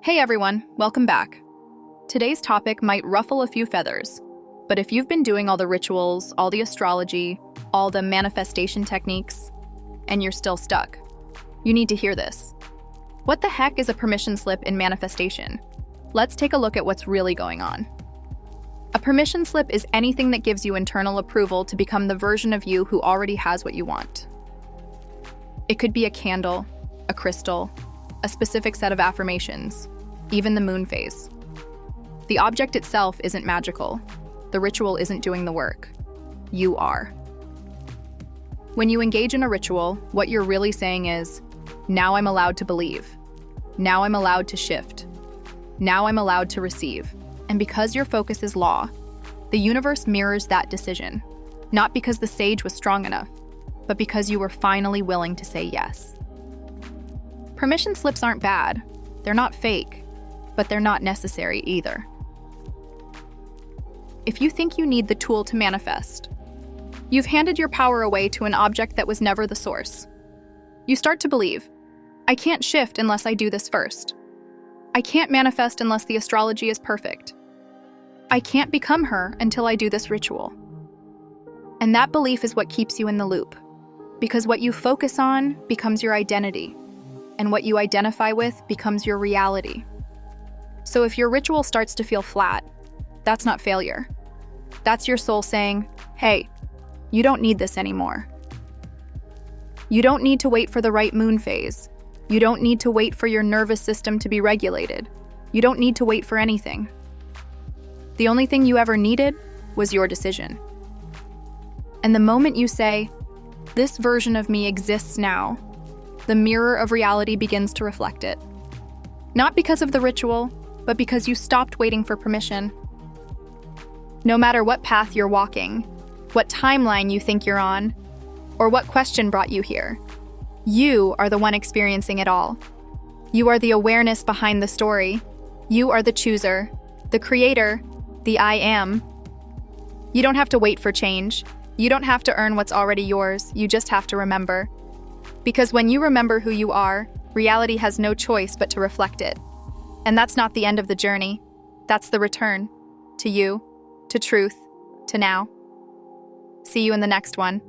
Hey everyone, welcome back. Today's topic might ruffle a few feathers, but if you've been doing all the rituals, all the astrology, all the manifestation techniques, and you're still stuck, you need to hear this. What the heck is a permission slip in manifestation? Let's take a look at what's really going on. A permission slip is anything that gives you internal approval to become the version of you who already has what you want. It could be a candle, a crystal, a specific set of affirmations, even the moon phase. The object itself isn't magical. The ritual isn't doing the work. You are. When you engage in a ritual, what you're really saying is, now I'm allowed to believe. Now I'm allowed to shift. Now I'm allowed to receive. And because your focus is law, the universe mirrors that decision, not because the sage was strong enough, but because you were finally willing to say yes. Permission slips aren't bad. They're not fake, but they're not necessary either. If you think you need the tool to manifest, you've handed your power away to an object that was never the source. You start to believe, I can't shift unless I do this first. I can't manifest unless the astrology is perfect. I can't become her until I do this ritual. And that belief is what keeps you in the loop, because what you focus on becomes your identity, and what you identify with becomes your reality. So if your ritual starts to feel flat, that's not failure. That's your soul saying, hey, you don't need this anymore. You don't need to wait for the right moon phase. You don't need to wait for your nervous system to be regulated. You don't need to wait for anything. The only thing you ever needed was your decision. And the moment you say, this version of me exists now, the mirror of reality begins to reflect it. Not because of the ritual, but because you stopped waiting for permission. No matter what path you're walking, what timeline you think you're on, or what question brought you here, you are the one experiencing it all. You are the awareness behind the story. You are the chooser, the creator, the I am. You don't have to wait for change. You don't have to earn what's already yours. You just have to remember. Because when you remember who you are, reality has no choice but to reflect it. And that's not the end of the journey. That's the return. To you, to truth, to now. See you in the next one.